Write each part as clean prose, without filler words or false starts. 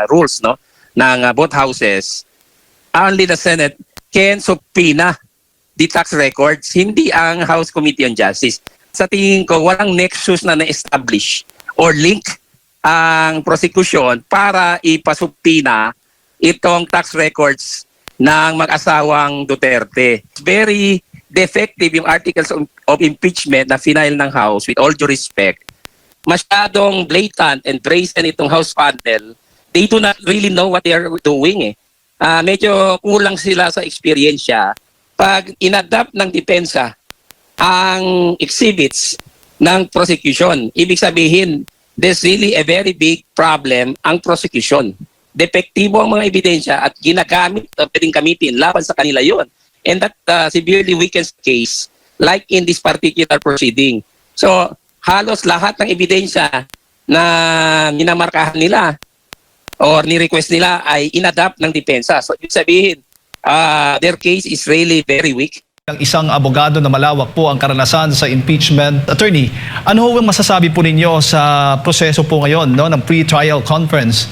rules no ng both houses, only the Senate can subpoena the tax records, hindi ang House Committee on Justice. Sa tingin ko, walang nexus na na-establish or link ang prosecution para ipasubpoena itong tax records ng mag-asawang Duterte. Very defective yung articles of impeachment na final ng House, with all due respect. Masyadong blatant and brazen itong House panel. They do not really know what they are doing. Medyo kulang sila sa eksperyensya. Pag inadapt ng depensa ang exhibits ng prosecution, ibig sabihin, there's really a very big problem ang prosecution. Depektibo ang mga ebidensya at ginagamit, pwedeng gamitin laban sa kanila yon. And that severely weakens the case, like in this particular proceeding. So, halos lahat ng ebidensya na minamarkahan nila or ni-request nila ay inadapt ng depensa. So, ibig sabihin, their case is really very weak. Ang isang abogado na malawak po ang karanasan sa impeachment. Attorney, ano ho ang masasabi po ninyo sa proseso po ngayon ng pre-trial conference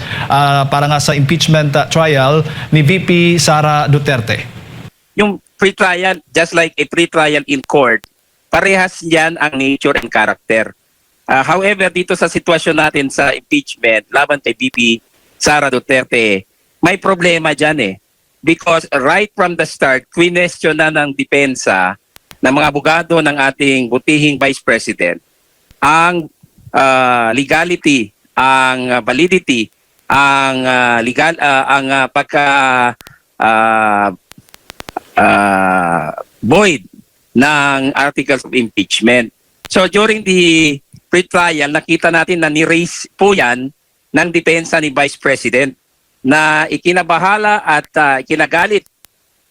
para nga sa impeachment trial ni VP Sara Duterte? Yung pre-trial, just like a pre-trial in court, parehas yan ang nature and character. However, dito sa sitwasyon natin sa impeachment laban kay VP Sara Duterte, may problema dyan because right from the start, question na ng depensa ng mga abogado ng ating butihing Vice President ang legality, ang validity, ang void ng articles of impeachment. So during the pre-trial, nakita natin na ni-raise po yan ng depensa ni Vice President na ikinabahala at ikinagalit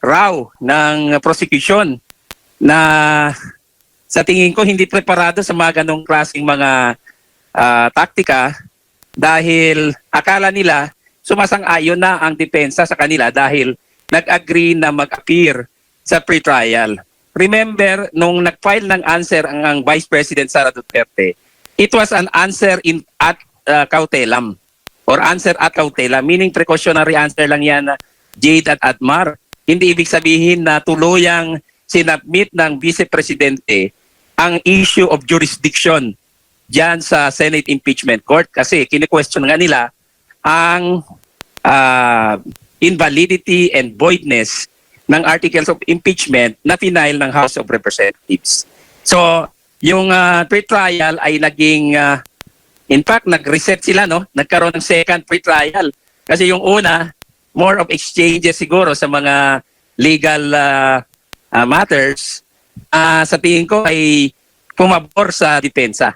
raw ng prosecution na sa tingin ko hindi preparado sa mga ganong klaseng mga taktika dahil akala nila sumasang-ayon na ang depensa sa kanila dahil nag-agree na mag-appear sa pre-trial. Remember, nung nag-file ng answer ang Vice President Sara Duterte, it was an answer at cautelam. Or answer at cautela, meaning precautionary answer lang yan, Jade at Admar. Hindi ibig sabihin na tuluyang sinabmit ng Vice Presidente ang issue of jurisdiction dyan sa Senate Impeachment Court kasi kine-question nga nila ang invalidity and voidness ng articles of impeachment na final ng House of Representatives. So, yung pre-trial ay naging in fact, nag-reset sila, no? Nagkaroon ng second pre-trial. Kasi yung una, more of exchanges siguro sa mga legal matters. Sa tingin ko ay pumabor sa depensa.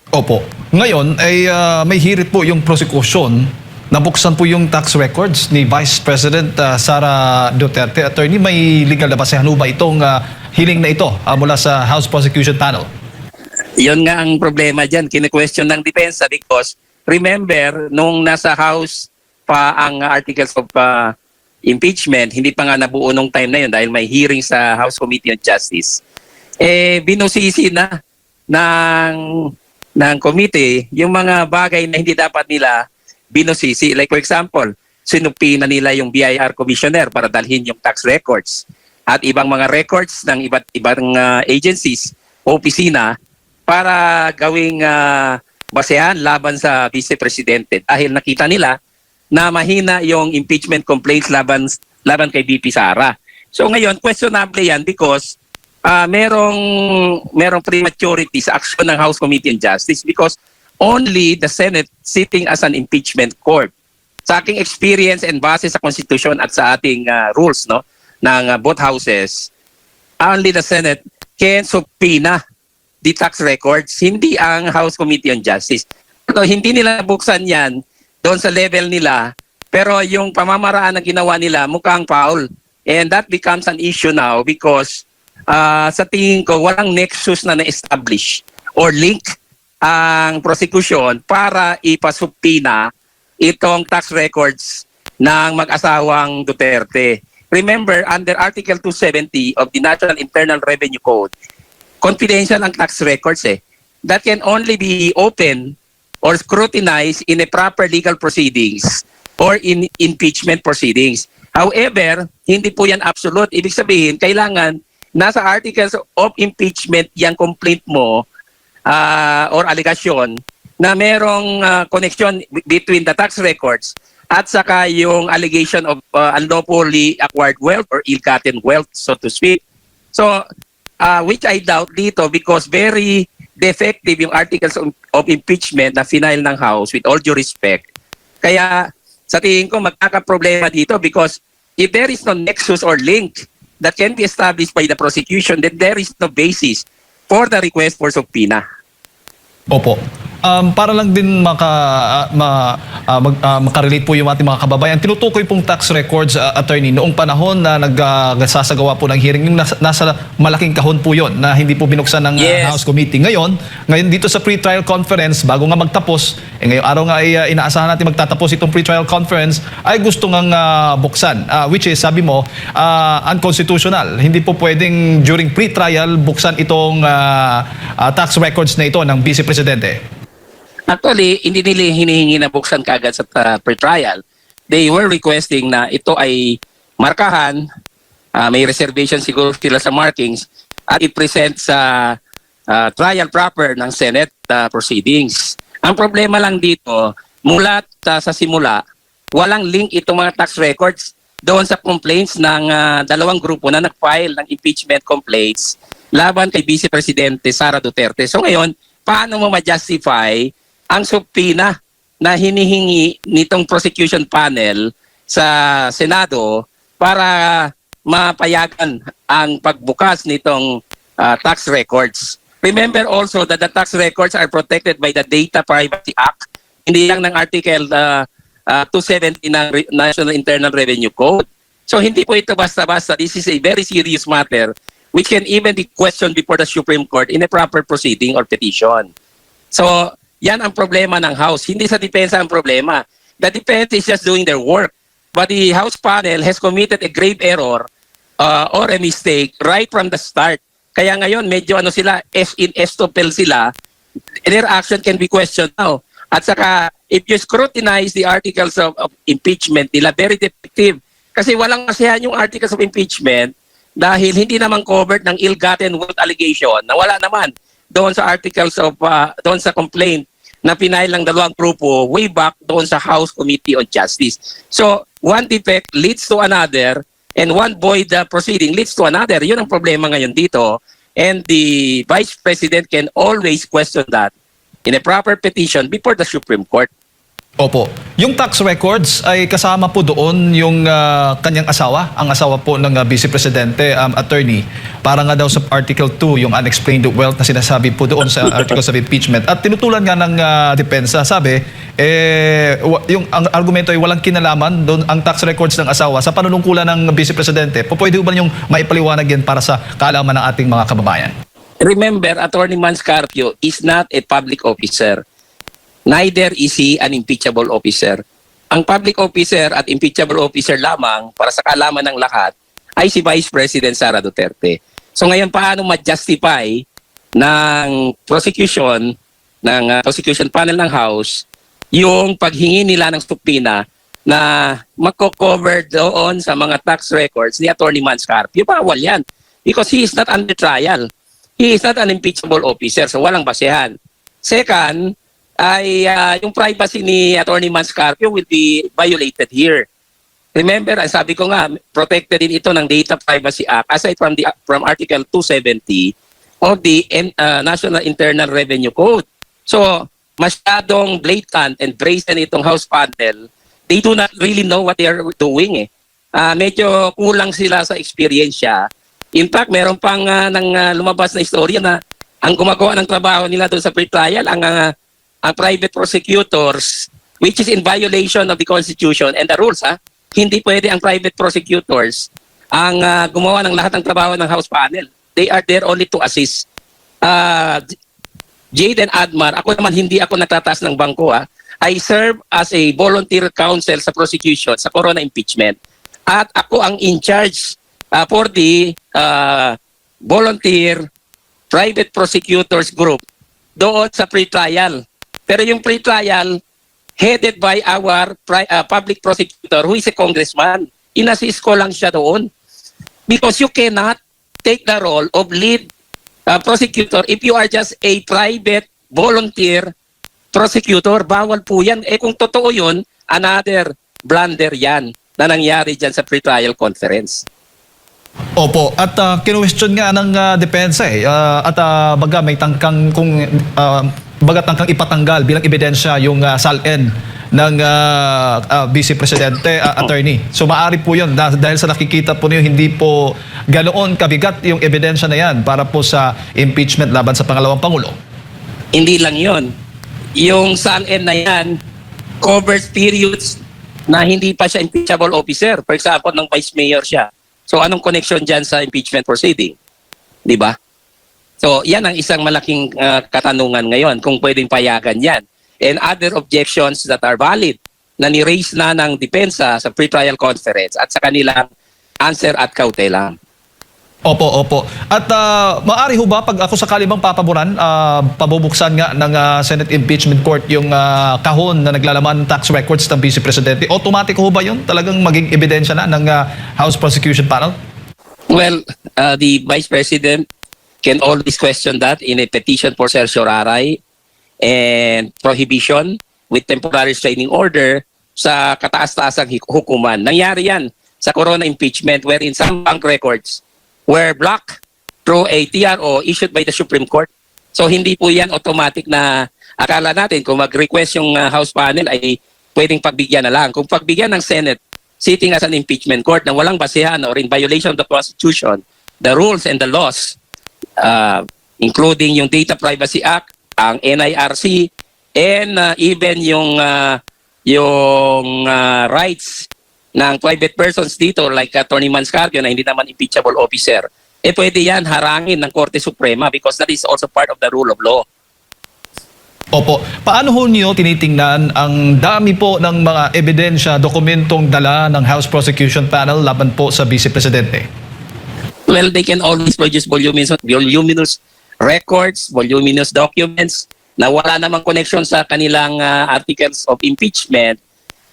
Opo. Ngayon ay may hirit po yung prosecution. Nabuksan po yung tax records ni Vice President Sara Duterte. Attorney, may legal na basehan ba itong hiling na ito mula sa House Prosecution Panel? Yun nga ang problema dyan, kine-question ng depensa because remember, nung nasa House pa ang articles of impeachment, hindi pa nga nabuo nung time na yun dahil may hearing sa House Committee on Justice. Binusisi na ng committee yung mga bagay na hindi dapat nila binusisi. Like for example, sinupina nila yung BIR Commissioner para dalhin yung tax records at ibang mga records ng iba't ibang agencies o opisina para gawing basehan laban sa Vice Presidente dahil nakita nila na mahina yung impeachment complaints laban kay VP Sara. So ngayon, questionable yan because merong prematurity sa aksyon ng House Committee on Justice because only the Senate sitting as an impeachment court. Sa aking experience and base sa Constitution at sa ating rules ng both houses, only the Senate can subpoena the tax records, hindi ang House Committee on Justice. So, hindi nila buksan yan doon sa level nila, pero yung pamamaraan na ginawa nila mukhang foul. And that becomes an issue now because sa tingin ko, walang nexus na na-establish or link ang prosecution para ipasubpoena itong tax records ng mag-asawang Duterte. Remember, under Article 270 of the National Internal Revenue Code, confidential ang tax records That can only be open or scrutinized in a proper legal proceedings or in impeachment proceedings. However, hindi po yan absolute. Ibig sabihin, kailangan nasa articles of impeachment yung complaint mo or allegation na merong connection between the tax records at saka yung allegation of unlawfully acquired wealth or ill-gotten wealth, so to speak. So, which I doubt dito because very defective yung articles of impeachment na final ng House with all due respect. Kaya sa tingin ko magkakaproblema dito because if there is no nexus or link that can be established by the prosecution, then there is no basis for the request for subpoena. Opo. Para lang din makarelate po yung ating mga kababayan, tinutukoy pong tax records, attorney, noong panahon na nagsasagawa po ng hearing, yung nasa malaking kahon po yon na hindi po binuksan ng Yes. House Committee. Ngayon dito sa pre-trial conference, bago nga magtapos, ngayong araw nga ay inaasahan natin magtatapos itong pre-trial conference, ay gusto ngang buksan. Which is, sabi mo, unconstitutional. Hindi po pwedeng during pre-trial buksan itong tax records na ito ng Vice Presidente. Actually, hindi nila hinihingi na buksan kagad sa pre-trial. They were requesting na ito ay markahan, may reservation siguro sila sa markings, at i-present sa trial proper ng Senate proceedings. Ang problema lang dito, mula sa simula, walang link itong mga tax records doon sa complaints ng dalawang grupo na nag-file ng impeachment complaints laban kay Vice Presidente Sara Duterte. So ngayon, paano mo ma-justify ang subpoena na hinihingi nitong prosecution panel sa Senado para mapayagan ang pagbukas nitong tax records? Remember also that the tax records are protected by the Data Privacy Act, hindi lang ng Article 270 ng National Internal Revenue Code. So hindi po ito basta-basta. This is a very serious matter which can even be questioned before the Supreme Court in a proper proceeding or petition. So, yan ang problema ng House. Hindi sa depensa ang problema. The defense is just doing their work. But the House panel has committed a grave error or a mistake right from the start. Kaya ngayon, medyo sila, estopel sila. Their action can be questioned now. At saka, if you scrutinize the articles of impeachment nila, very defective. Kasi walang kasihan yung articles of impeachment dahil hindi naman covered ng ill-gotten wealth allegation na wala naman doon sa articles of, doon sa complaint na pinail ng dalawang grupo way back doon sa House Committee on Justice. So, one defect leads to another and one void proceeding leads to another. Yun ang problema ngayon dito. And the Vice President can always question that in a proper petition before the Supreme Court. Opo. Yung tax records ay kasama po doon yung kanyang asawa, ang asawa po ng Vice Presidente, attorney, para nga daw sa Article 2, yung unexplained wealth na sinasabi po doon sa Articles of Impeachment. At tinutulan nga ng depensa, sabi, yung ang argumento ay walang kinalaman doon ang tax records ng asawa sa panunungkulan ng Vice Presidente. Pwede ba yung maipaliwanag yan para sa kaalaman ng ating mga kababayan? Remember, Attorney Manscarpio is not a public officer. Neither is he an impeachable officer. Ang public officer at impeachable officer lamang para sa kaalaman ng lahat ay si Vice President Sara Duterte. So ngayon, paano ma-justify ng prosecution panel ng House yung paghingi nila ng subpoena na magko-cover doon sa mga tax records ni Attorney Manscarpio? Bawal yan because he is not under trial. He is not an impeachable officer, so walang basehan. Second, ay yung privacy ni Attorney Manscarpio will be violated here. Remember, ang sabi ko nga, protected din ito ng Data Privacy Act aside from Article 270 of the National Internal Revenue Code. So, masyadong blatant and brazen itong House panel. They do not really know what they are doing. Medyo kulang sila sa eksperyensya. In fact, meron pang lumabas na istorya na ang gumagawa ng trabaho nila doon sa pre-trial, ang private prosecutors, which is in violation of the Constitution and the rules. Hindi pwede ang private prosecutors ang gumawa ng lahat ng trabaho ng House panel. They are there only to assist. Jade and Admar, ako naman hindi ako nagtataas ng bangko. I serve as a volunteer counsel sa prosecution sa Corona impeachment. At ako ang in charge for the volunteer private prosecutors group doon sa pre-trial. Pero yung pre-trial, headed by our public prosecutor who is a congressman. Inassist ko lang siya doon. Because you cannot take the role of lead prosecutor if you are just a private volunteer prosecutor. Bawal po yan. Eh kung totoo yun, another blunder yan na nangyari dyan sa pre-trial conference. Opo, at kinu-question nga ng depensa at baga may tangkang kung baga tangkang ipatanggal bilang ebidensya yung salin ng Vice Presidente Attorney. So maaari po 'yon dahil sa nakikita po niyo hindi po ganoon kabigat yung ebidensya na yan para po sa impeachment laban sa pangalawang pangulo. Hindi lang yon. Yung salin na yan covers periods na hindi pa siya impeachable officer. For example, ng vice mayor siya. So anong connection dyan sa impeachment proceeding? Di ba? So yan ang isang malaking katanungan ngayon kung pwedeng payagan yan. And other objections that are valid na ni-raise na ng depensa sa pre-trial conference at sa kanilang answer at kautela. Opo. At maaari ho ba pag ako sakali bang papaboran, pabubuksan nga ng Senate Impeachment Court yung kahon na naglalaman ng tax records ng Vice Presidente, automatic ho ba yun? Talagang maging ebidensya na ng House Prosecution Panel? Well, the Vice President can always question that in a petition for certiorari and prohibition with temporary restraining order sa kataas-taasang hukuman. Nangyari yan sa Corona impeachment wherein some bank records were blocked through a TRO issued by the Supreme Court. So hindi po yan automatic na akala natin kung mag-request yung House panel ay pwedeng pagbigyan na lang. Kung pagbigyan ng Senate sitting as an impeachment court na walang basehan or in violation of the Constitution, the rules and the laws, including yung Data Privacy Act, ang NIRC, and even yung rights ng private persons dito like Attorney Manscarpio na hindi naman impeachable officer, eh pwede yan harangin ng Korte Suprema because that is also part of the rule of law. Opo. Paano ho niyo tinitingnan ang dami po ng mga ebidensya, dokumentong dala ng House Prosecution Panel laban po sa Vice Presidente? Well, they can always produce voluminous records, voluminous documents na wala namang connection sa kanilang articles of impeachment.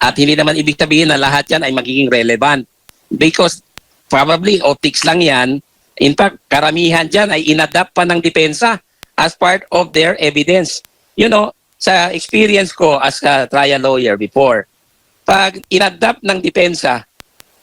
At hindi naman ibig sabihin na lahat yan ay magiging relevant. Because probably optics lang yan. In fact, karamihan dyan ay inadapt pa ng depensa as part of their evidence. You know, sa experience ko as a trial lawyer before, pag inadapt ng depensa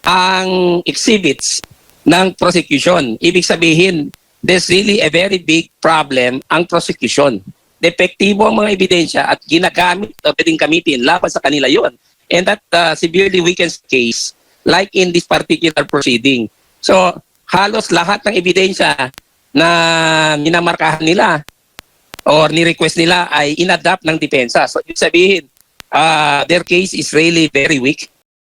ang exhibits ng prosecution, ibig sabihin, there's really a very big problem ang prosecution. Depektibo ang mga ebidensya at ginagamit o pwedeng gamitin laban sa kanila yon. And that severely weakens case like in this particular proceeding. So, halos lahat ng ebidensya na minamarkahan nila or ni-request nila ay inadapt ng depensa. So, ibig sabihin, their case is really very weak.